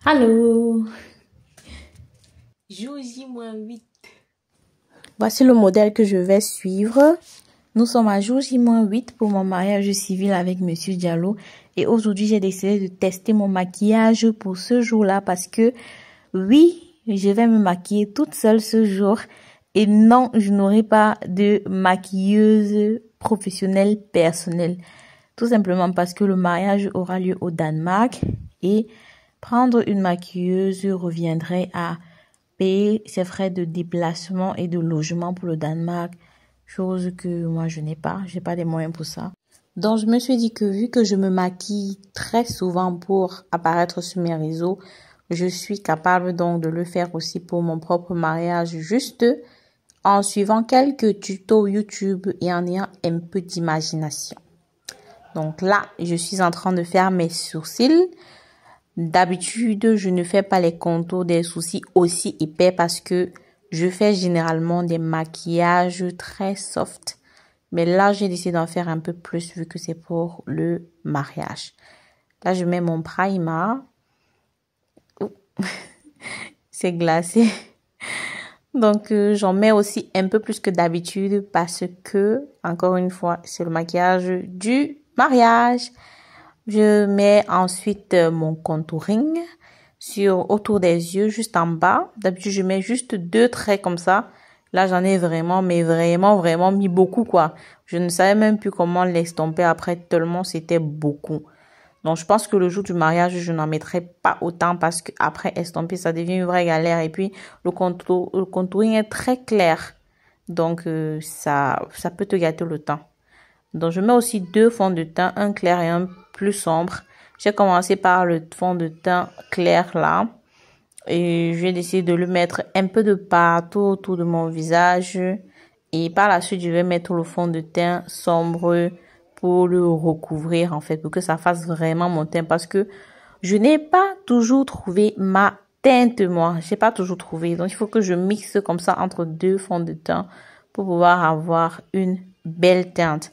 Allô, jour J-8. Voici le modèle que je vais suivre. Nous sommes à jour J-8 pour mon mariage civil avec Monsieur Diallo. Et aujourd'hui, j'ai décidé de tester mon maquillage pour ce jour-là parce que, oui, je vais me maquiller toute seule ce jour. Et non, je n'aurai pas de maquilleuse professionnelle personnelle. Tout simplement parce que le mariage aura lieu au Danemark et prendre une maquilleuse reviendrait à payer ses frais de déplacement et de logement pour le Danemark, chose que moi je n'ai pas, j'ai pas les moyens pour ça. Donc je me suis dit que vu que je me maquille très souvent pour apparaître sur mes réseaux, je suis capable donc de le faire aussi pour mon propre mariage, juste en suivant quelques tutos YouTube et en ayant un peu d'imagination. Donc là, je suis en train de faire mes sourcils. D'habitude, je ne fais pas les contours des sourcils aussi épais parce que je fais généralement des maquillages très soft. Mais là, j'ai décidé d'en faire un peu plus vu que c'est pour le mariage. Là, je mets mon primer. C'est glacé. Donc, j'en mets aussi un peu plus que d'habitude parce que, encore une fois, c'est le maquillage du mariage. Je mets ensuite mon contouring autour des yeux, juste en bas. D'habitude, je mets juste 2 traits comme ça. Là, j'en ai vraiment, mais vraiment mis beaucoup, quoi. Je ne savais même plus comment l'estomper après, tellement c'était beaucoup. Donc, je pense que le jour du mariage, je n'en mettrai pas autant parce que après estomper, ça devient une vraie galère. Et puis, le contouring est très clair. Donc, ça peut te gâter le temps. Donc, je mets aussi 2 fonds de teint, un clair et un plus sombre. J'ai commencé par le fond de teint clair là. Et je vais essayer de le mettre un peu de partout autour de mon visage. Et par la suite, je vais mettre le fond de teint sombre pour le recouvrir en fait, pour que ça fasse vraiment mon teint. Parce que je n'ai pas toujours trouvé ma teinte, moi. J'ai pas toujours trouvé. Donc, il faut que je mixe comme ça entre 2 fonds de teint pour pouvoir avoir une belle teinte.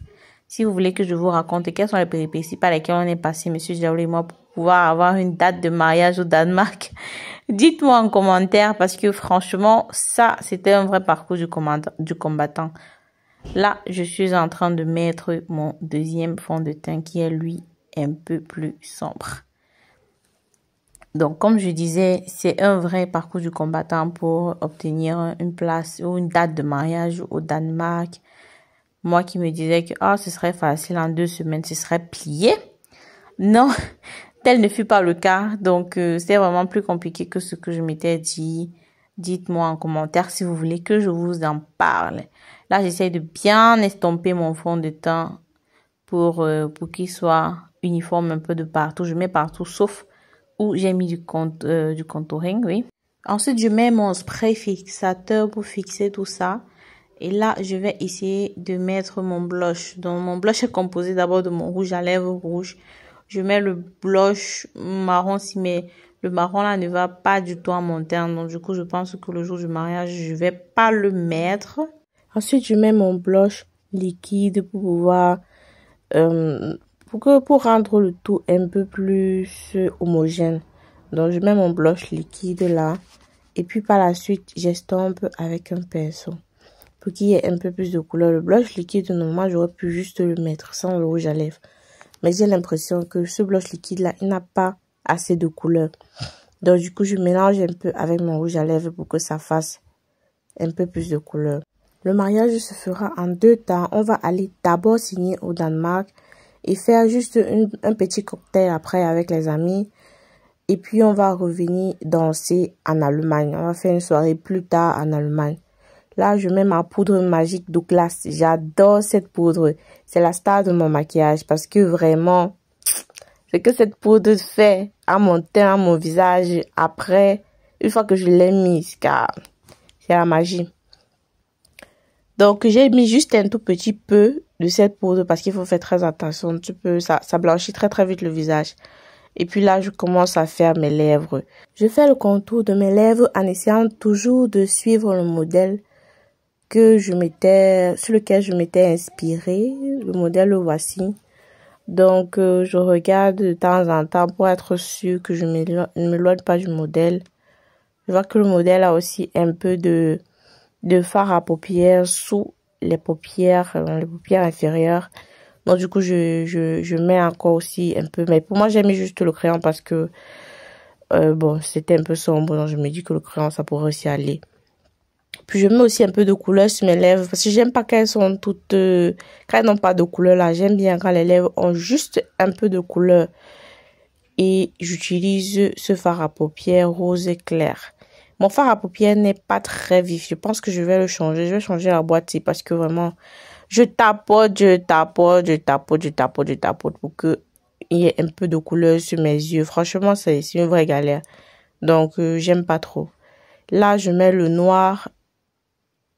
Si vous voulez que je vous raconte quelles sont les péripéties par lesquelles on est passé, Monsieur Diallo et moi, pour pouvoir avoir une date de mariage au Danemark, dites-moi en commentaire parce que franchement, ça, c'était un vrai parcours du combattant. Là, je suis en train de mettre mon deuxième fond de teint qui est, lui, un peu plus sombre. Donc, comme je disais, c'est un vrai parcours du combattant pour obtenir une place ou une date de mariage au Danemark. Moi qui me disais que ce serait facile en 2 semaines, ce serait plié. Non, tel ne fut pas le cas. Donc, c'est vraiment plus compliqué que ce que je m'étais dit. Dites-moi en commentaire si vous voulez que je vous en parle. Là, j'essaie de bien estomper mon fond de teint pour qu'il soit uniforme un peu de partout. Je mets partout sauf où j'ai mis du contouring, oui. Ensuite, je mets mon spray fixateur pour fixer tout ça. Et là, je vais essayer de mettre mon blush. Donc, mon blush est composé d'abord de mon rouge à lèvres rouge. Je mets le blush marron mais le marron là ne va pas du tout à mon teint. Donc, du coup, je pense que le jour du mariage, je vais pas le mettre. Ensuite, je mets mon blush liquide pour pouvoir, pour rendre le tout un peu plus homogène. Donc, je mets mon blush liquide là. Et puis, par la suite, j'estompe avec un pinceau pour qu'il y ait un peu plus de couleur. Le blush liquide, normalement, j'aurais pu juste le mettre sans le rouge à lèvres. Mais j'ai l'impression que ce blush liquide-là, il n'a pas assez de couleur. Donc, du coup, je mélange un peu avec mon rouge à lèvres pour que ça fasse un peu plus de couleur. Le mariage se fera en 2 temps. On va aller d'abord signer au Danemark et faire juste un petit cocktail après avec les amis. Et puis, on va revenir danser en Allemagne. On va faire une soirée plus tard en Allemagne. Là, je mets ma poudre magique Douglas. J'adore cette poudre. C'est la star de mon maquillage parce que vraiment, ce que cette poudre fait à mon teint, à mon visage, après, une fois que je l'ai mise, car c'est la magie. Donc, j'ai mis juste un tout petit peu de cette poudre parce qu'il faut faire très attention. Ça blanchit très vite le visage. Et puis là, je commence à faire mes lèvres. Je fais le contour de mes lèvres en essayant toujours de suivre le modèle sur lequel je m'étais inspirée. Le modèle, le voici. Donc, je regarde de temps en temps pour être sûre que je ne m'éloigne pas du modèle. Je vois que le modèle a aussi un peu de fard à paupières sous les paupières inférieures. Donc, du coup, je mets encore aussi un peu. Mais pour moi, j'ai mis juste le crayon parce que, bon, c'était un peu sombre. Donc, je me dis que le crayon, ça pourrait aussi aller. Puis, je mets aussi un peu de couleur sur mes lèvres parce que j'aime pas qu'elles sont toutes, quand elles n'ont pas de couleur là. J'aime bien quand les lèvres ont juste un peu de couleur. Et j'utilise ce fard à paupières rose clair. Mon fard à paupières n'est pas très vif. Je pense que je vais le changer. Je vais changer la boîte parce que vraiment, je tapote pour que il y ait un peu de couleur sur mes yeux. Franchement, c'est une vraie galère. Donc, j'aime pas trop. Là, je mets le noir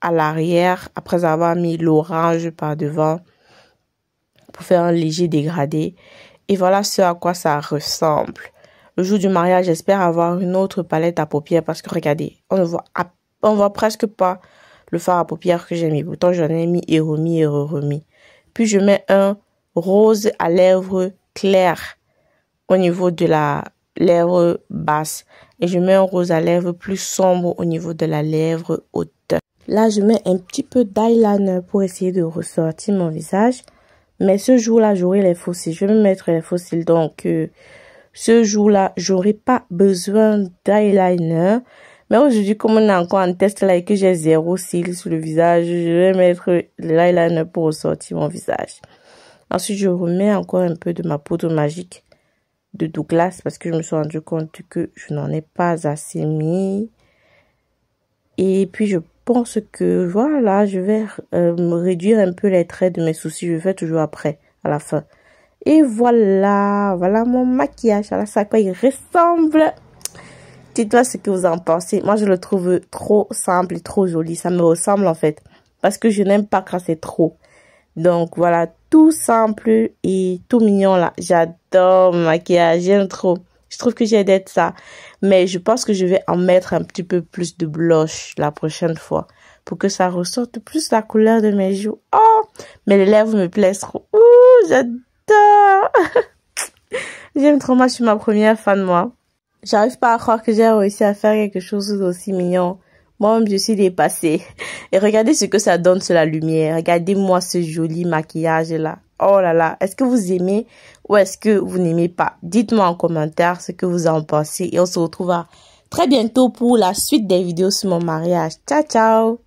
à l'arrière après avoir mis l'orange par devant pour faire un léger dégradé. Et voilà ce à quoi ça ressemble. Le jour du mariage, j'espère avoir une autre palette à paupières parce que regardez, on voit presque pas le fard à paupières que j'ai mis. Pourtant, j'en ai mis et remis. Puis, je mets un rose à lèvres claires au niveau de la lèvre basse. Et je mets un rose à lèvres plus sombre au niveau de la lèvre haute. Là, je mets un petit peu d'eyeliner pour essayer de ressortir mon visage. Mais ce jour-là, j'aurai les faux cils. Je vais me mettre les faux cils. Donc, ce jour-là, j'aurai pas besoin d'eyeliner. Mais aujourd'hui, comme on est encore en test là et que j'ai 0 cils sur le visage, je vais mettre l'eyeliner pour ressortir mon visage. Ensuite, je remets encore un peu de ma poudre magique de Douglas parce que je me suis rendu compte que je n'en ai pas assez mis. Et puis, je pense que voilà, je vais me réduire un peu les traits de mes sourcils. Je fais toujours après, à la fin. Et voilà mon maquillage. Voilà ça à quoi il ressemble. Dites-moi ce que vous en pensez. Moi, je le trouve trop simple et trop joli. Ça me ressemble en fait. Parce que je n'aime pas quand c'est trop. Donc voilà, tout simple et tout mignon là. J'adore mon maquillage. J'aime trop. Je trouve que j'ai d'être ça. Mais je pense que je vais en mettre un petit peu plus de blush la prochaine fois. Pour que ça ressorte plus la couleur de mes joues. Oh, mais les lèvres me plaisent trop. Ouh, j'adore. J'aime trop, moi je suis ma première fan moi. J'arrive pas à croire que j'ai réussi à faire quelque chose d'aussi mignon. Moi-même je suis dépassée. Et regardez ce que ça donne sur la lumière. Regardez-moi ce joli maquillage là. Oh là là, est-ce que vous aimez ou est-ce que vous n'aimez pas? Dites-moi en commentaire ce que vous en pensez. Et on se retrouve très bientôt pour la suite des vidéos sur mon mariage. Ciao ciao.